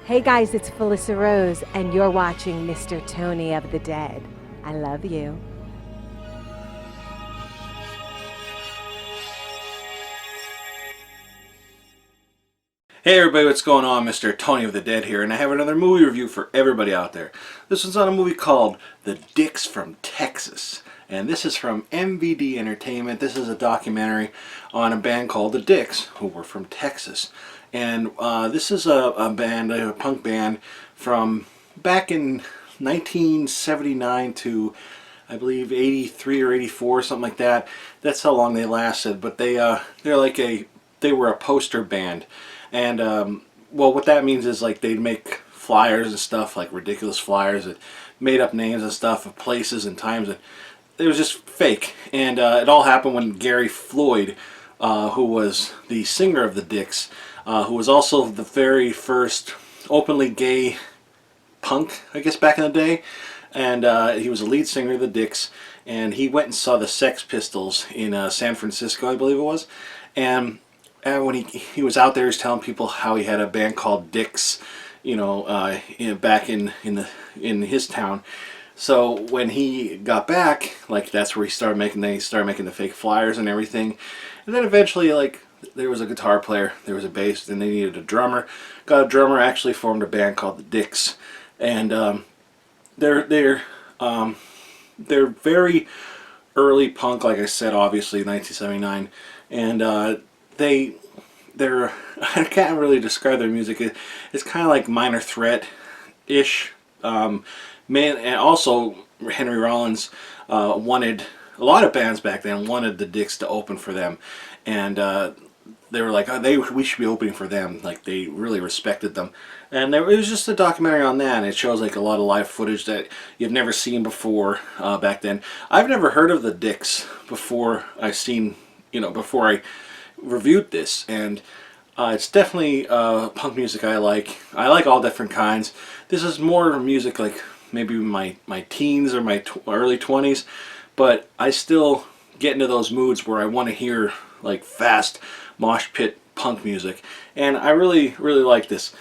Hey guys, it's Felissa Rose, and you're watching Mr. Tony of the Dead. I love you. Hey everybody, what's going on? Mr. Tony of the Dead here, and I have another movie review for everybody out there. This one's on a movie called The Dicks from Texas, and this is from MVD Entertainment. This is a documentary on a band called The Dicks, who were from Texas. And this is a band, a punk band, from back in 1979 to, I believe, 83 or 84, something like that. That's how long they lasted. But they were a poster band. And, well, what that means is, like, they'd make flyers and stuff, like ridiculous flyers that made up names and stuff of places and times. And it was just fake. And it all happened when Gary Floyd, who was the singer of the Dicks, who was also the very first openly gay punk, I guess, back in the day. And he was a lead singer of the Dicks. And he went and saw the Sex Pistols in San Francisco, I believe it was. And when he was out there, he was telling people how he had a band called Dicks, back in his town. So when he got back, like, that's where he started making the fake flyers and everything. And then eventually, like, there was a guitar player, there was a bass, and they needed a drummer. Got a drummer, actually formed a band called the Dicks, and they're very early punk, like I said, obviously 1979, and they're I can't really describe their music. It's kind of like Minor Threat-ish. And also Henry Rollins wanted, a lot of bands back then wanted the Dicks to open for them, and they were like, we should be opening for them. Like, they really respected them. And it was just a documentary on that, and it shows like a lot of live footage that you've never seen before back then. I've never heard of the Dicks before before I reviewed this, and it's definitely punk music I like. I like all different kinds. This is more music like maybe my teens or my early 20s, but I still get into those moods where I want to hear like fast mosh pit punk music, and I really like this.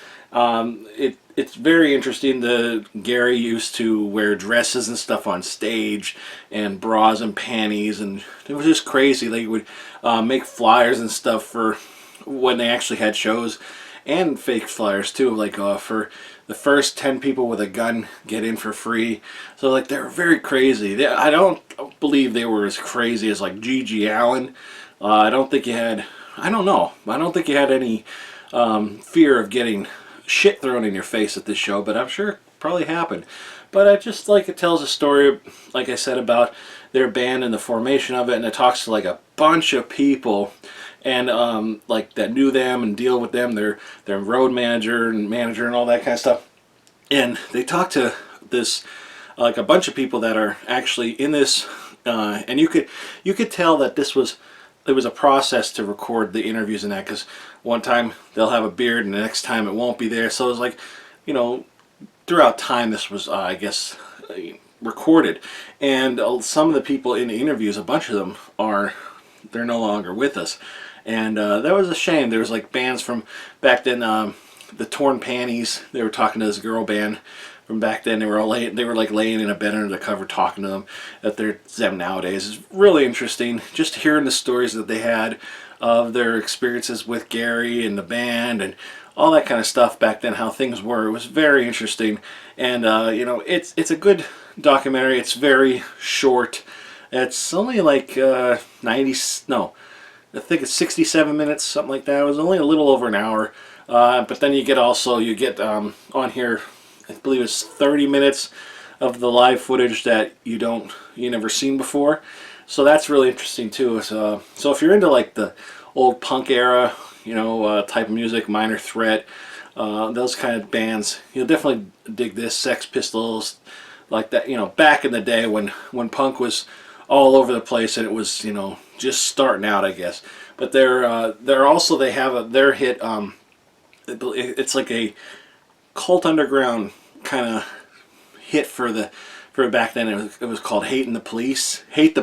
It's very interesting. Gary used to wear dresses and stuff on stage, and bras and panties, and it was just crazy. They would make flyers and stuff for when they actually had shows, and fake flyers too, like for the first 10 people with a gun get in for free. So, like, they're very crazy. I don't believe they were as crazy as like G.G. Allen. I don't think you had, I don't know, I don't think you had any fear of getting shit thrown in your face at this show, but I'm sure it probably happened. But I just like, it tells a story, like I said, about their band and the formation of it, and it talks to like a bunch of people, and like, that knew them and deal with them, their road manager and all that kind of stuff. And they talk to this like a bunch of people that are actually in this, and you could tell that it was a process to record the interviews and that, because one time they'll have a beard and the next time it won't be there. So it was like, throughout time this was, I guess, recorded. And some of the people in the interviews, a bunch of them they're no longer with us. And that was a shame. There was like bands from back then, the Torn Panties. They were talking to this girl band from back then. They were like laying in a bed under the cover talking to them. That they're them nowadays. It's really interesting just hearing the stories that they had of their experiences with Gary and the band and all that kind of stuff back then, how things were. It was very interesting, and it's a good documentary. It's very short. It's only like 90, no, I think it's 67 minutes, something like that. It was only a little over an hour, but then you get on here, I believe it's 30 minutes of the live footage that you never seen before. So that's really interesting too. So if you're into like the old punk era, type of music, Minor Threat, those kind of bands, you'll definitely dig this. Sex Pistols, like that, back in the day when punk was all over the place and it was, just starting out, I guess. But they have their hit, it's like a cult underground kind of hit for back then. It was called Hate the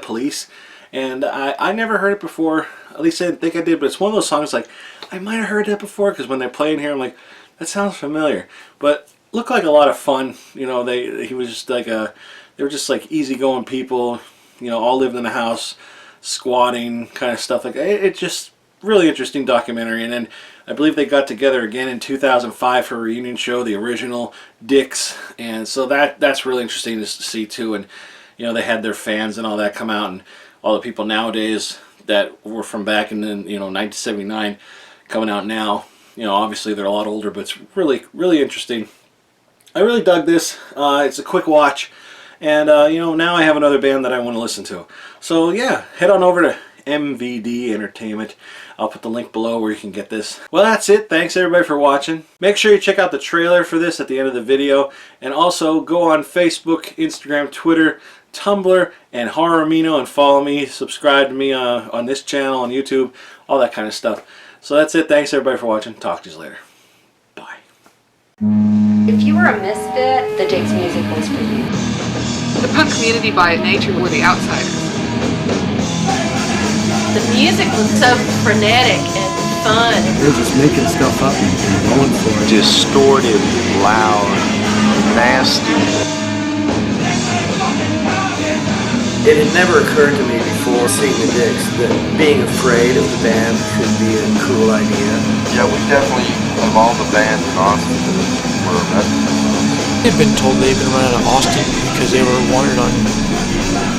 Police, and I never heard it before. At least I didn't think I did, but it's one of those songs like I might have heard that before, because when they're playing here, I'm like, That sounds familiar, but looked like a lot of fun. You know, he was just like they were just like easygoing people. You know, all lived in a house, squatting kind of stuff. Like it just really interesting documentary. And then I believe they got together again in 2005 for a reunion show, the original Dicks, and so that's really interesting to see too. And you know, they had their fans and all that come out, and all the people nowadays that were from back in the 1979 coming out now. You know, obviously they're a lot older, but it's really interesting. I really dug this. It's a quick watch, and you know, now I have another band that I want to listen to. So yeah, head on over to MVD Entertainment. I'll put the link below where you can get this. Well, that's it. Thanks everybody for watching. Make sure you check out the trailer for this at the end of the video, and also go on Facebook, Instagram, Twitter, Tumblr, and Horrormino and follow me. Subscribe to me on this channel, on YouTube, all that kind of stuff. So that's it. Thanks everybody for watching. Talk to you later. Bye. If you were a misfit, the Dicks music was for you. The punk community by nature were the outsiders. The music was so frenetic and fun. They're just making stuff up and going for it. Distorted, loud, nasty. It had never occurred to me before seeing the Dicks that being afraid of the band could be a cool idea. Yeah, we definitely, of all the bands in Austin, were arrested. They'd been told they'd been run out of Austin because they were wanted on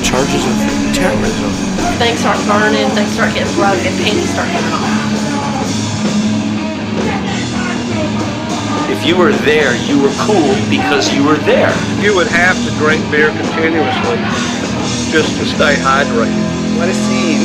charges of terrorism. Things start burning, things start getting rugged, panties start coming off. If you were there, you were cool because you were there. You would have to drink beer continuously just to stay hydrated. What a scene.